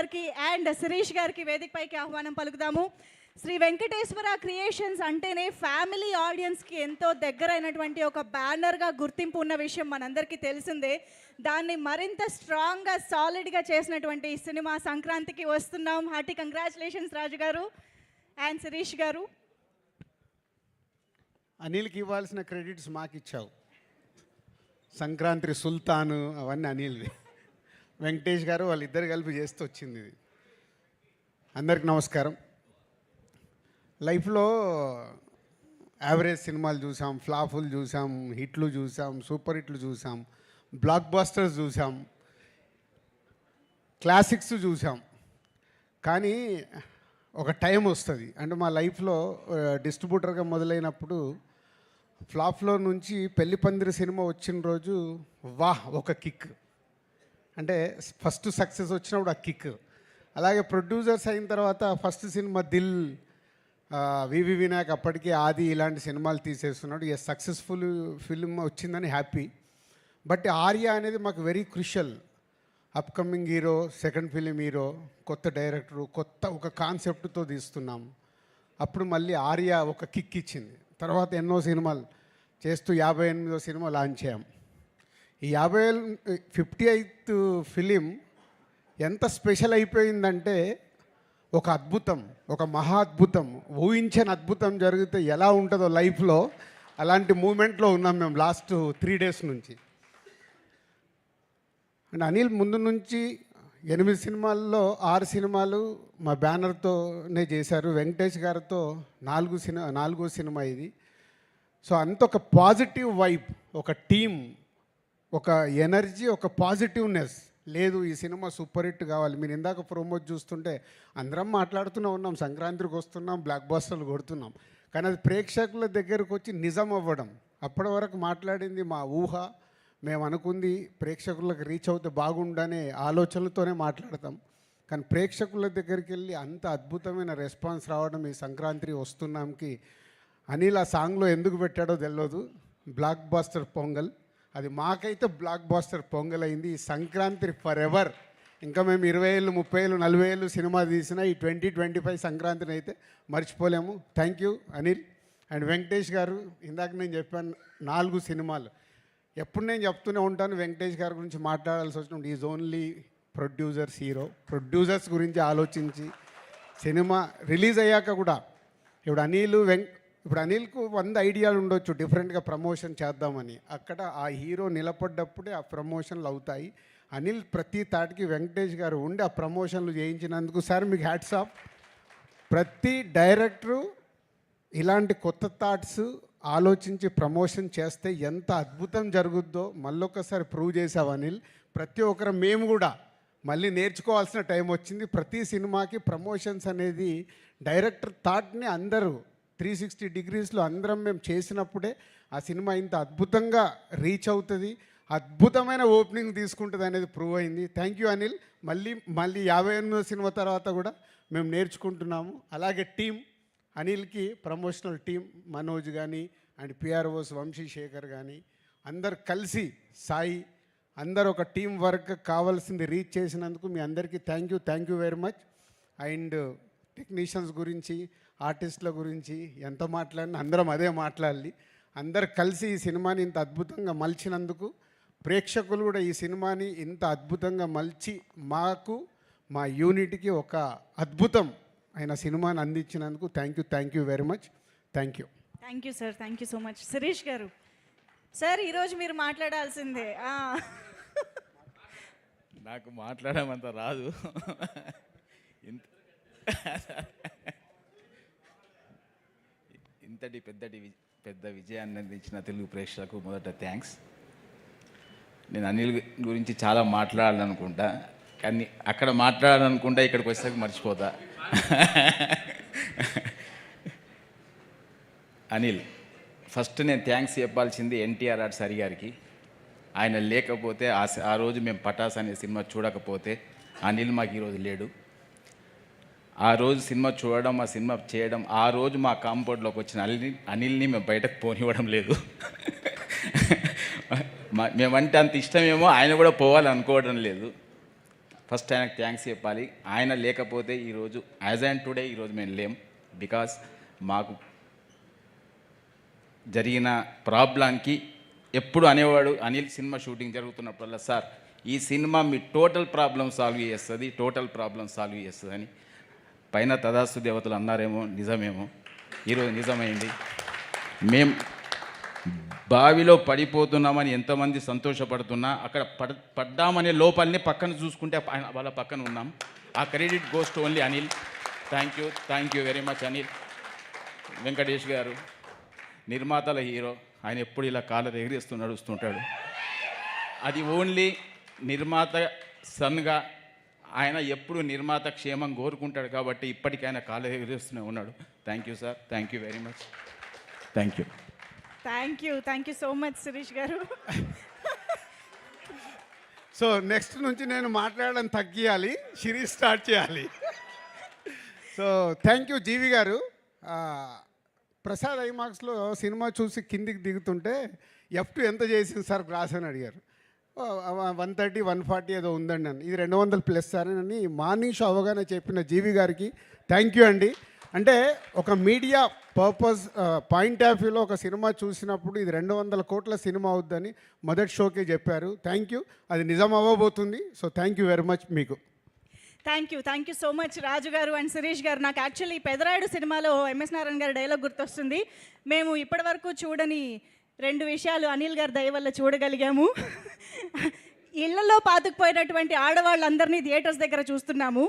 గారికి అండ్ శిరీష్ గారికి వేదికపైకి ఆహ్వానం పలుకుదాము. శ్రీ వెంకటేశ్వర క్రియేషన్స్ అంటేనే ఫ్యామిలీ ఆడియన్స్కి ఎంతో దగ్గరైనటువంటి ఒక బ్యానర్గా గుర్తింపు ఉన్న విషయం మనందరికీ తెలిసిందే. దాన్ని మరింత స్ట్రాంగ్గా సాలిడ్గా చేసినటువంటి సినిమా సంక్రాంతికి వస్తున్నాం. హార్టీ కంగ్రాచులేషన్స్ రాజు గారు అండ్ శిరీష్ గారు. అనిల్కి ఇవ్వాల్సిన క్రెడిట్స్ మాకు ఇచ్చావు. సంక్రాంతి సుల్తాను అవన్నీ అనిల్వి. వెంకటేష్ గారు వాళ్ళిద్దరు కలిపి చేస్తూ వచ్చింది ఇది. అందరికి నమస్కారం. లైఫ్లో యావరేజ్ సినిమాలు చూసాం, ఫ్లాపులు చూసాం, హిట్లు చూసాం, సూపర్ హిట్లు చూసాం, బ్లాక్ బస్టర్స్ చూసాం, క్లాసిక్స్ చూసాం. కానీ ఒక టైం వస్తుంది, అంటే మా లైఫ్లో డిస్ట్రిబ్యూటర్గా మొదలైనప్పుడు ఫ్లాప్లో నుంచి పెళ్లి పందిరి సినిమా వచ్చిన రోజు ఒక కిక్, అంటే ఫస్ట్ సక్సెస్ వచ్చినప్పుడు ఆ కిక్. అలాగే ప్రొడ్యూసర్స్ అయిన తర్వాత ఫస్ట్ సినిమా దిల్, వివి వినాయక్ అప్పటికి ఆది ఇలాంటి సినిమాలు తీసేస్తున్నాడు. సక్సెస్ఫుల్ ఫిల్మ్ వచ్చిందని హ్యాపీ. బట్ ఆర్య అనేది మాకు very crucial. Upcoming hero, second film hero, కొత్త డైరెక్టరు, కొత్త ఒక కాన్సెప్ట్తో తీస్తున్నాం. అప్పుడు మళ్ళీ ఆర్య ఒక కిక్ ఇచ్చింది. తర్వాత ఎన్నో సినిమాలు చేస్తూ 58వ సినిమా లాంచ్ చేయం. ఈ 58th ఫిలిం ఎంత స్పెషల్ అయిపోయిందంటే ఒక అద్భుతం, ఒక మహా అద్భుతం, ఊహించని అద్భుతం జరిగితే ఎలా ఉంటుందో లైఫ్లో అలాంటి మూమెంట్లో ఉన్నాం మేము లాస్ట్ 3 days నుంచి. అండ్ అనిల్ ముందు నుంచి 8 సినిమాల్లో 6 సినిమాలు మా బ్యానర్తోనే చేశారు. వెంకటేష్ గారితో 4వ సినిమా ఇది. సో అంత ఒక పాజిటివ్ వైబ్, ఒక టీమ్, ఒక ఎనర్జీ, ఒక పాజిటివ్నెస్. లేదు ఈ సినిమా సూపర్ హిట్ కావాలి. మీరు ఇందాక ప్రోమోట్ చూస్తుంటే అందరం మాట్లాడుతూనే ఉన్నాం, సంక్రాంతికి వస్తున్నాం, బ్లాక్ బస్టర్లు కొడుతున్నాం. కానీ అది ప్రేక్షకుల దగ్గరకు వచ్చి నిజం అవ్వడం. అప్పటి వరకు మాట్లాడింది మా ఊహ, మేము అనుకుంది ప్రేక్షకులకు రీచ్ అవుతే బాగుండనే ఆలోచనలతోనే మాట్లాడతాం. కానీ ప్రేక్షకుల దగ్గరికి వెళ్ళి అంత అద్భుతమైన రెస్పాన్స్ రావడం ఈ సంక్రాంతి వస్తున్నాంకి అనిల్ ఆ సాంగ్లో ఎందుకు పెట్టాడో తెలియదు. బ్లాక్ బాస్టర్ పొంగల్, అది మాకైతే బ్లాక్ బాస్టర్ పొంగల్ అయింది. ఈ సంక్రాంతి ఫర్ ఎవర్. ఇంకా మేము 20 ఏళ్ళు, 30 ఏళ్ళు, 40 ఏళ్ళు సినిమా తీసిన ఈ 2025 సంక్రాంతిని అయితే మర్చిపోలేము. Thank you Anil and Venkatesh గారు. ఇందాక నేను చెప్పాను 4 సినిమాలు. ఎప్పుడు నేను చెప్తూనే ఉంటాను వెంకటేష్ గారి గురించి మాట్లాడాల్సి వచ్చినప్పుడు is only producers hero. Producers గురించి ఆలోచించి సినిమా రిలీజ్ అయ్యాక కూడా ఇప్పుడు అనిల్కు 100 ఐడియాలు ఉండొచ్చు డిఫరెంట్గా ప్రమోషన్ చేద్దామని. అక్కడ ఆ హీరో నిలబడ్డప్పుడే ఆ ప్రమోషన్లు అవుతాయి. అనిల్ ప్రతి తాటికి వెంకటేష్ గారు ఉండి ఆ ప్రమోషన్లు చేయించినందుకు సార్ మీకు హ్యాట్స్ ఆఫ్. ప్రతి డైరెక్టరు ఇలాంటి కొత్త థాట్స్ ఆలోచించి ప్రమోషన్ చేస్తే ఎంత అద్భుతం జరుగుద్దో మళ్ళొకసారి ప్రూవ్ చేసావు అనిల్. ప్రతి ఒక్కరు మేము కూడా మళ్ళీ నేర్చుకోవాల్సిన టైం వచ్చింది. ప్రతి సినిమాకి ప్రమోషన్స్ అనేది డైరెక్టర్ థాట్ని అందరూ 360 degreesలో అందరం మేము చేసినప్పుడే ఆ సినిమా ఇంత అద్భుతంగా రీచ్ అవుతుంది, అద్భుతమైన ఓపెనింగ్ తీసుకుంటుంది అనేది ప్రూవ్ అయింది. Thank you Anil. మళ్ళీ 58వ సినిమా తర్వాత కూడా మేము నేర్చుకుంటున్నాము. అలాగే టీం అనిల్కి ప్రమోషనల్ టీం మనోజ్ కానీ అండ్ పిఆర్ఓస్ వంశీశేఖర్ కానీ అందరు కలిసి సాయి అందరు ఒక టీం వర్క్ కావాల్సింది రీచ్ చేసినందుకు మీ అందరికీ thank you very much. And technicians గురించి, ఆర్టిస్టుల గురించి ఎంత మాట్లాడినా అందరం అదే మాట్లాడాలి. అందరు కలిసి ఈ సినిమాని ఇంత అద్భుతంగా మలిచినందుకు, ప్రేక్షకులు కూడా ఈ సినిమాని ఇంత అద్భుతంగా మలిచి మాకు మా యూనిట్కి ఒక అద్భుతం అయిన సినిమాని అందించినందుకు thank you very much. Thank you sir. Thank you so much. Sirish గారు సార్, ఈరోజు మీరు మాట్లాడాల్సిందే. నాకు మాట్లాడమంత రాదు. ఇంతటి పెద్ద విజయాన్ని అందించిన తెలుగు ప్రేక్షకులకు మొదట థ్యాంక్స్. నేను అనిల్ గురించి చాలా మాట్లాడాలనుకుంటా, కానీ అక్కడ మాట్లాడాలనుకుంటా ఇక్కడికి వచ్చేసరికి మర్చిపోతా. అనిల్, ఫస్ట్ నేను థ్యాంక్స్ చెప్పాల్సింది ఎన్టీఆర్ ఆర్ట్స్ హరి గారికి. ఆయన లేకపోతే ఆ రోజు మేము పటాస్ అనే సినిమా చూడకపోతే అనిల్ మాకు ఈరోజు లేడు. ఆ రోజు సినిమా చూడడం, ఆ సినిమా చేయడం, ఆ రోజు మా కాంపౌండ్లోకి వచ్చిన అనిల్ని మేము బయటకు పోనివ్వడం లేదు. మేమంటే అంత ఇష్టమేమో ఆయన కూడా పోవాలనుకోవడం లేదు. ఫస్ట్ ఆయనకు థ్యాంక్స్ చెప్పాలి. ఆయన లేకపోతే ఈరోజు యాజ్ అండ్ టుడే ఈరోజు మేము లేం. బికాస్ మాకు జరిగిన ప్రాబ్లంకి ఎప్పుడు అనేవాడు అనిల్ సినిమా షూటింగ్ జరుగుతున్నప్పుడల్లా, సార్ ఈ సినిమా మీ టోటల్ ప్రాబ్లం సాల్వ్ చేస్తుందని. పైన తదాస్తు దేవతలు అన్నారేమో, నిజమేమో, ఈరోజు నిజమైంది. మేం బావిలో పడిపోతున్నామని ఎంతమంది సంతోషపడుతున్నా అక్కడ పడ్డామనే లోపలనే పక్కన చూసుకుంటే వాళ్ళ పక్కన ఉన్నాం. ఆ credit goes to only Anil. Thank you very much Anil. Venkatesh గారు నిర్మాతల హీరో, ఆయన ఎప్పుడు ఇలా కాలర్ ఎగిరేస్తూ నడుస్తుంటాడు. అది ఓన్లీ నిర్మాత సన్గా ఆయన ఎప్పుడు నిర్మాత క్షేమం కోరుకుంటాడు కాబట్టి ఇప్పటికీ ఆయన కాలర్ ఎగిరేస్తూనే ఉన్నాడు. Thank you sir, thank you very much. Thank you so much Sirish garu. So next నుంచి నేను మాట్లాడడం తగ్గియాలి, సిరీస్ స్టార్ట్ చేయాలి. So thank you G V garu. Prasad ఐమాక్స్లో cinema చూసి కిందికి దిగుతుంటే F2 ఎంత చేసింది సార్ గ్రాస్ అని అడిగారు. 130, 140 ఏదో ఉందండి అని. ఇది 200+ సార్ అని మార్నింగ్ షో అవగానే చెప్పిన జీవి గారికి థ్యాంక్ యూ అండి. అంటే ఒక మీడియా పర్పస్ పాయింట్ ఆఫ్ వ్యూలో ఒక సినిమా చూసినప్పుడు ఇది 200 కోట్ల సినిమా అవుద్దని మొదటి షోకే చెప్పారు. థ్యాంక్ యూ, అది నిజం అవ్వబోతుంది. So thank you very much మీకు. Thank you so much Raju గారు అండ్ శిరీష్ గారు. నాకు యాక్చువల్లీ పెదరాయుడు సినిమాలో ఎంఎస్ నారాయణ గారి డైలాగ్ గుర్తొస్తుంది. మేము ఇప్పటివరకు చూడని 2 విషయాలు అనిల్ గారి దయ వల్ల చూడగలిగాము. ఇళ్లలో పాతుకుపోయినటువంటి ఆడవాళ్ళందరినీ థియేటర్స్ దగ్గర చూస్తున్నాము.